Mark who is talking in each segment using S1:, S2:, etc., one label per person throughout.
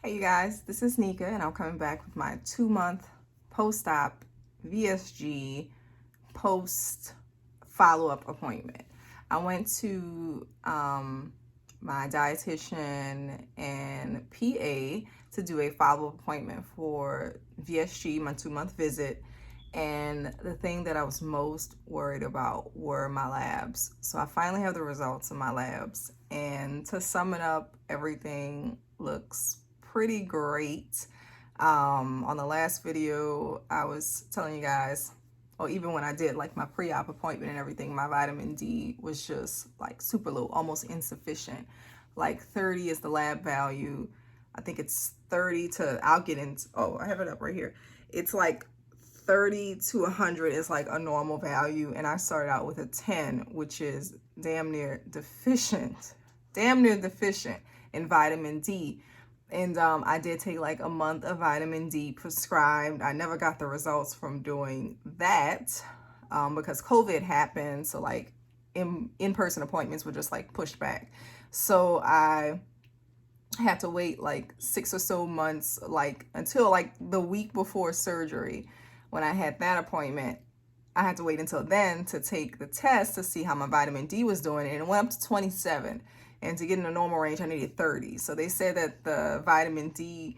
S1: Hey you guys, this is Nika and I'm coming back with my 2-month post-op VSG post follow-up appointment. I went to my dietitian and PA to do a follow-up appointment for VSG, my 2-month visit. And the thing that I was most worried about were my labs. So I finally have the results of my labs. And to sum it up, everything looks pretty great. On the last video, I was telling you guys, or even when I did like my pre-op appointment and everything, my vitamin D was just like super low, almost insufficient. Like 30 is the lab value. I think it's 30 to, I'll get into, oh, I have it up right here. It's like 30 to 100 is like a normal value, and I started out with a 10, which is damn near deficient in vitamin D. And I did take like a month of vitamin D prescribed. I never got the results from doing that because COVID happened. So like in-person appointments were just like pushed back. So I had to wait like 6 or so months, like until like the week before surgery. When I had that appointment, I had to wait until then to take the test to see how my vitamin D was doing, and it went up to 27. And to get in the normal range, I needed 30. So they said that the vitamin D,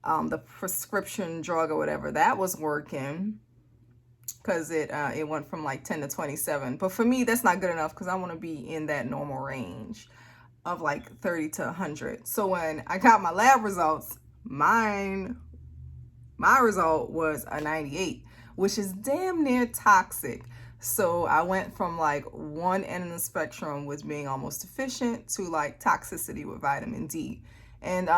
S1: the prescription drug or whatever, that was working because it went from like 10 to 27. But for me, that's not good enough because I want to be in that normal range of like 30 to 100. So when I got my lab results, my result was a 98, which is damn near toxic. So I went from like one end of the spectrum with being almost deficient to like toxicity with vitamin D. And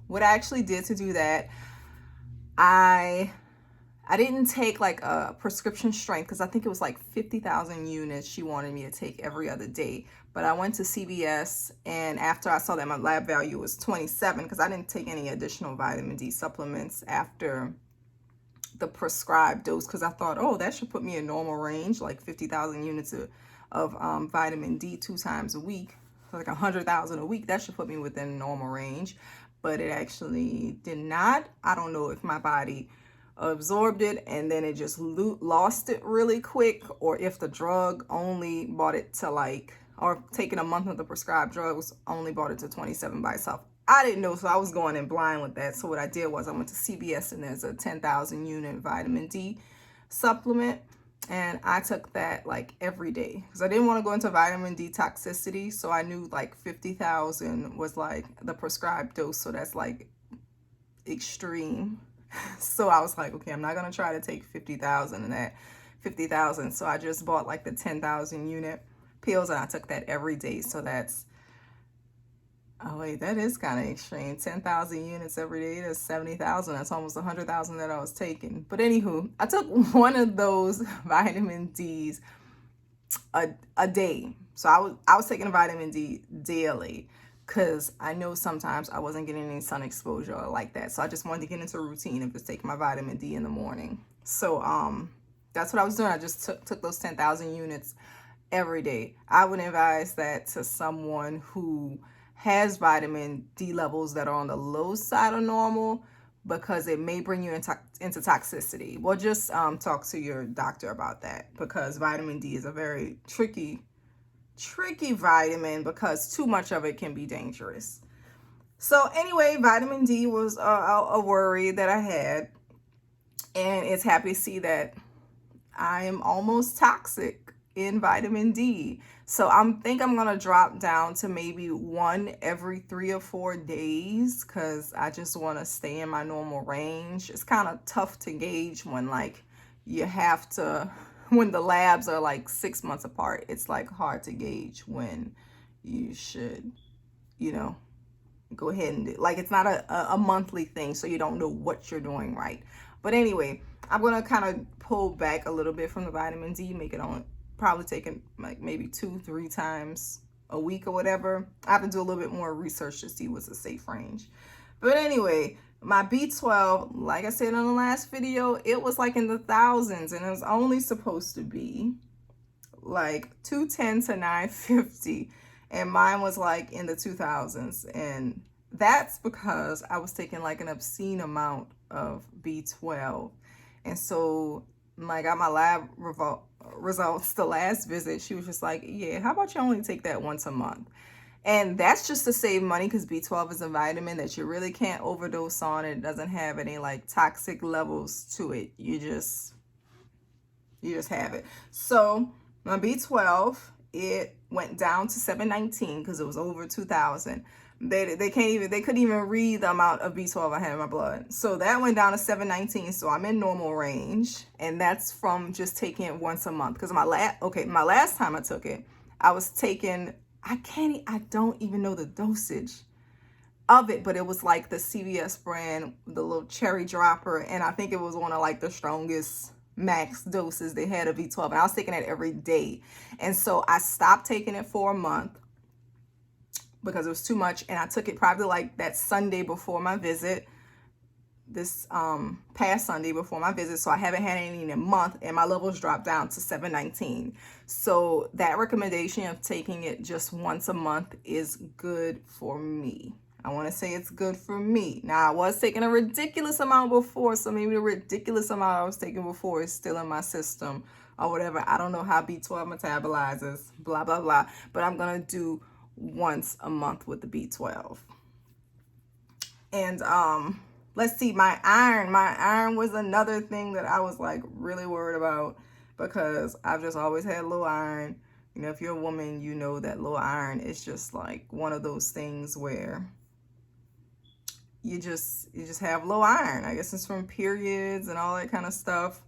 S1: what I actually did to do that, I didn't take like a prescription strength because I think it was like 50,000 units she wanted me to take every other day. But I went to CVS, and after I saw that my lab value was 27, because I didn't take any additional vitamin D supplements after the prescribed dose, because I thought, oh, that should put me in normal range, like 50,000 units of vitamin D 2 times a week, so like 100,000 a week. That should put me within normal range, but it actually did not. I don't know if my body absorbed it and then it just lost it really quick, or if the drug only brought it to like, or taking a month of the prescribed drugs only brought it to 27 by itself. I didn't know, so I was going in blind with that. So what I did was I went to CVS, and there's a 10,000 unit vitamin D supplement, and I took that like every day because I didn't want to go into vitamin D toxicity. So I knew like 50,000 was like the prescribed dose, so that's like extreme. So I was like, okay, I'm not gonna try to take 50,000 and that 50,000. So I just bought like the 10,000 unit pills, and I took that every day. So that's, oh wait, that is kind of extreme. 10,000 units every day, that's 70,000. That's almost 100,000 that I was taking. But anywho, I took one of those vitamin Ds a day. So I was taking a vitamin D daily because I know sometimes I wasn't getting any sun exposure like that. So I just wanted to get into a routine of just taking my vitamin D in the morning. So that's what I was doing. I just took those 10,000 units every day. I would advise that to someone who has vitamin D levels that are on the low side of normal, because it may bring you into toxicity. Well, just talk to your doctor about that, because vitamin D is a very tricky vitamin, because too much of it can be dangerous. So anyway, vitamin D was a worry that I had, and it's happy to see that I am almost toxic in vitamin D. So I think I'm gonna drop down to maybe one every 3 or 4 days, because I just want to stay in my normal range. It's kind of tough to gauge when like you have to, when the labs are like 6 months apart. It's like hard to gauge when you should, go ahead and do, like, it's not a monthly thing, so you don't know what you're doing right. But anyway, I'm gonna kind of pull back a little bit from the vitamin D, make it on probably taking like maybe 2-3 times a week or whatever. I have to do a little bit more research to see what's a safe range. But anyway, my B12, like I said in the last video, it was like in the thousands, and it was only supposed to be like 210 to 950, and mine was like in the 2000s. And that's because I was taking like an obscene amount of B12. And so when I got my results the last visit, she was just like, yeah, how about you only take that once a month? And that's just to save money because B12 is a vitamin that you really can't overdose on. It doesn't have any like toxic levels to it. You just have it. So my B12, it went down to 719 because it was over 2,000. They couldn't even read the amount of B12 I had in my blood. So that went down to 719. So I'm in normal range, and that's from just taking it once a month. Because my last time I took it, I was taking, I don't even know the dosage of it, but it was like the CVS brand, the little cherry dropper, and I think it was one of like the strongest max doses they had of B12, and I was taking it every day. And so I stopped taking it for a month because it was too much, and I took it probably like that Sunday before my visit, this past Sunday before my visit. So I haven't had any in a month, and my levels dropped down to 719. So that recommendation of taking it just once a month is good for me. I want to say it's good for me. Now, I was taking a ridiculous amount before, so maybe the ridiculous amount I was taking before is still in my system or whatever. I don't know how B12 metabolizes, blah, blah, blah. But I'm going to do once a month with the B12. And let's see, my iron was another thing that I was like really worried about because I've just always had low iron. You know, if you're a woman, you know that low iron is just like one of those things where you just have low iron. I guess it's from periods and all that kind of stuff.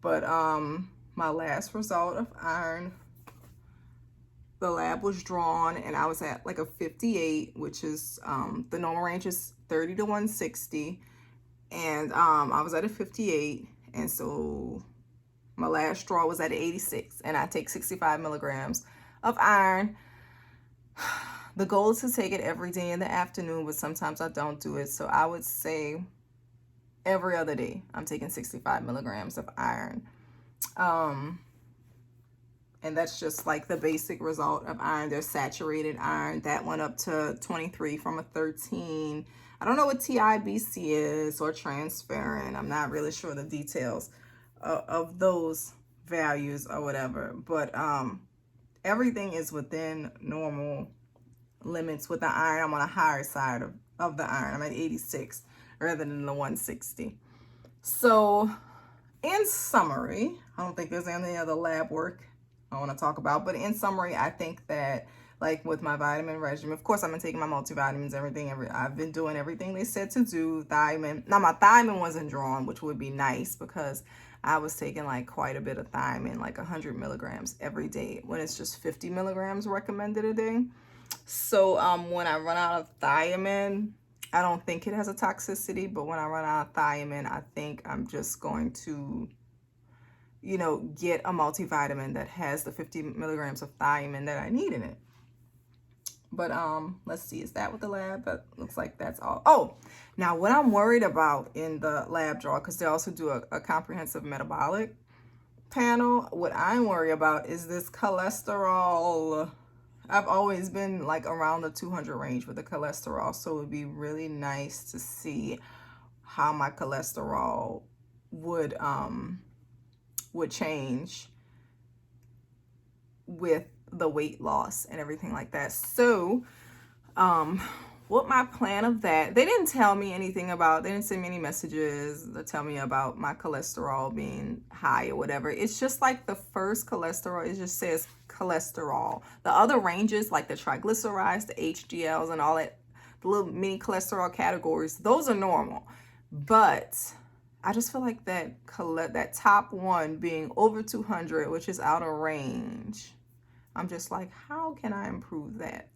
S1: But my last result of iron, the lab was drawn and I was at like a 58, which is the normal range is 30 to 160, and I was at a 58, and so my last draw was at 86, and I take 65 milligrams of iron. The goal is to take it every day in the afternoon, but sometimes I don't do it. So I would say every other day I'm taking 65 milligrams of iron. And that's just like the basic result of iron. There's saturated iron. That went up to 23 from a 13. I don't know what TIBC is or transferrin. I'm not really sure the details of those values or whatever. But everything is within normal limits with the iron. I'm on a higher side of the iron. I'm at 86 rather than the 160. So in summary, I don't think there's any other lab work I want to talk about, but in summary, I think that like with my vitamin regimen, of course I've been taking my multivitamins, I've been doing everything they said to do. Thiamine, now my thiamine wasn't drawn, which would be nice because I was taking like quite a bit of thiamine, like 100 milligrams every day when it's just 50 milligrams recommended a day. So when I run out of thiamine, I don't think it has a toxicity, but when I run out of thiamine, I think I'm just going to, you know, get a multivitamin that has the 50 milligrams of thiamine that I need in it. But let's see, is that what the lab? That looks like that's all. Oh, now what I'm worried about in the lab draw, because they also do a comprehensive metabolic panel, what I'm worried about is this cholesterol. I've always been like around the 200 range with the cholesterol, so it would be really nice to see how my cholesterol would change with the weight loss and everything like that. So what my plan of that, they didn't tell me anything about, they didn't send me any messages to tell me about my cholesterol being high or whatever. It's just like the first cholesterol, it just says cholesterol. The other ranges, like the triglycerides, the HDLs and all that, the little mini cholesterol categories, those are normal. But I just feel like that top one being over 200, which is out of range, I'm just like, how can I improve that?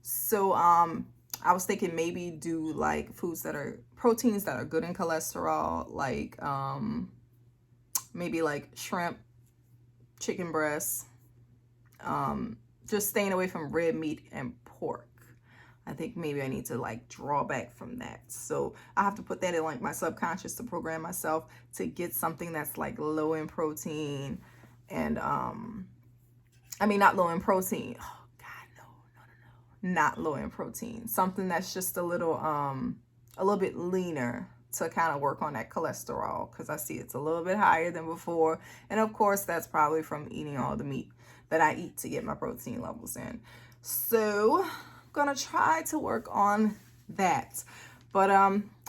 S1: So I was thinking maybe do like proteins that are good in cholesterol, like maybe like shrimp, chicken breasts, just staying away from red meat and pork. I think maybe I need to like draw back from that. So I have to put that in like my subconscious to program myself to get something that's like low in protein and I mean not low in protein. Oh God, not low in protein. Something that's just a little bit leaner to kind of work on that cholesterol, because I see it's a little bit higher than before. And of course, that's probably from eating all the meat that I eat to get my protein levels in. So I'm gonna try to work on that. But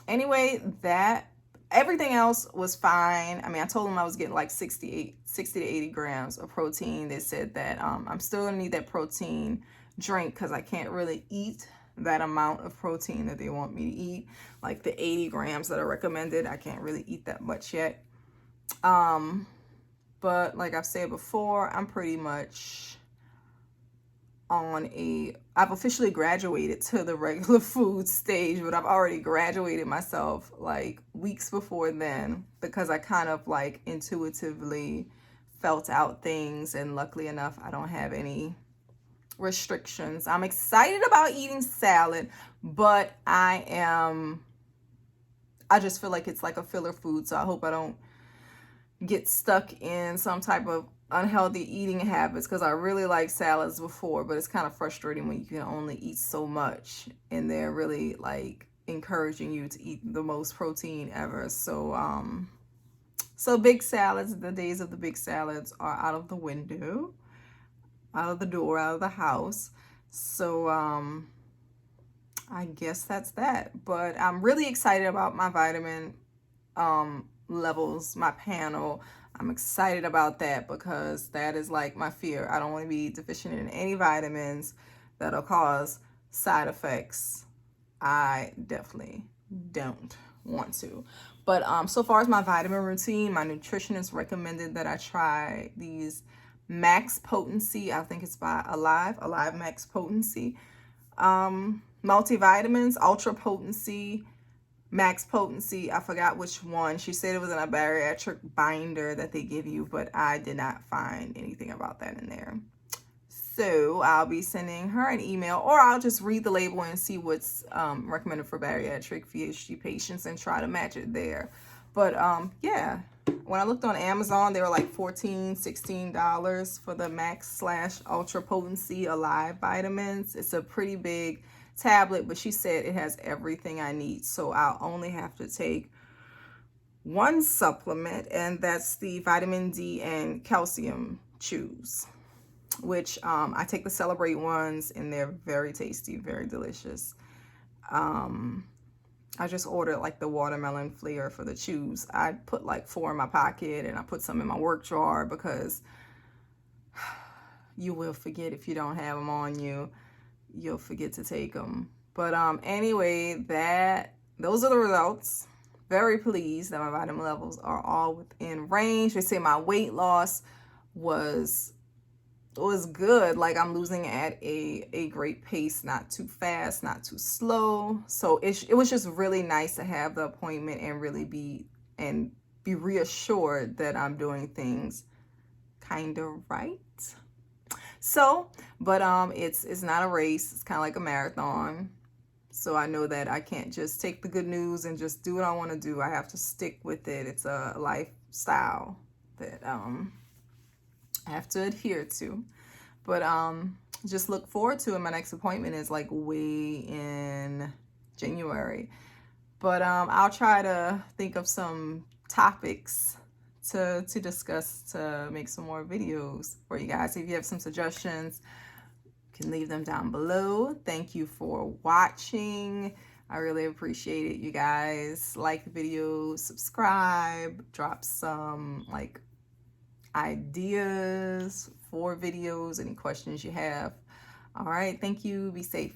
S1: anyway, that everything else was fine. I mean, I told them I was getting like 60 to 80 grams of protein. They said that I'm still gonna need that protein drink because I can't really eat that amount of protein that they want me to eat, like the 80 grams that are recommended. I can't really eat that much yet. But like I've said before, I'm pretty much I've officially graduated to the regular food stage, but I've already graduated myself like weeks before then, because I kind of like intuitively felt out things, and luckily enough, I don't have any restrictions. I'm excited about eating salad, but I just feel like it's like a filler food, so I hope I don't get stuck in some type of unhealthy eating habits, because I really like salads before, but it's kind of frustrating when you can only eat so much and they're really like encouraging you to eat the most protein ever. So big salads, the days of the big salads are out of the window, out of the door, out of the house. So I guess that's that. But I'm really excited about my vitamin levels, my panel. I'm excited about that because that is like my fear. I don't want to be deficient in any vitamins that'll cause side effects. I definitely don't want to. But so far as my vitamin routine, my nutritionist recommended that I try these Max Potency. I think it's by Alive Max Potency. Multivitamins, Ultra Potency, Max Potency. I forgot which one. She said it was in a bariatric binder that they give you, but I did not find anything about that in there. So I'll be sending her an email, or I'll just read the label and see what's recommended for bariatric VSG patients and try to match it there. But yeah, when I looked on Amazon, they were like $14, $16 for the Max / Ultra Potency Alive vitamins. It's a pretty big tablet, but she said it has everything I need, so I'll only have to take one supplement, and that's the vitamin D and calcium chews, which I take the Celebrate ones, and they're very tasty, very delicious. I just ordered like the watermelon flavor for the chews. I put like 4 in my pocket, and I put some in my work drawer because you will forget if you don't have them on you. You'll forget to take them. But anyway, those are the results. Very pleased that my vitamin levels are all within range. They say my weight loss was good. Like I'm losing at a great pace, not too fast, not too slow. So it was just really nice to have the appointment and really be reassured that I'm doing things kind of right. So, but it's not a race. It's kind of like a marathon. So I know that I can't just take the good news and just do what I want to do. I have to stick with it. It's a lifestyle that I have to adhere to. But just look forward to it. My next appointment is like way in January. But I'll try to think of some topics to discuss, to make some more videos for you guys. If you have some suggestions, you can leave them down below. Thank you for watching. I really appreciate it, you guys. Like the video, subscribe, drop some like ideas for videos, any questions you have. All right, thank you. Be safe.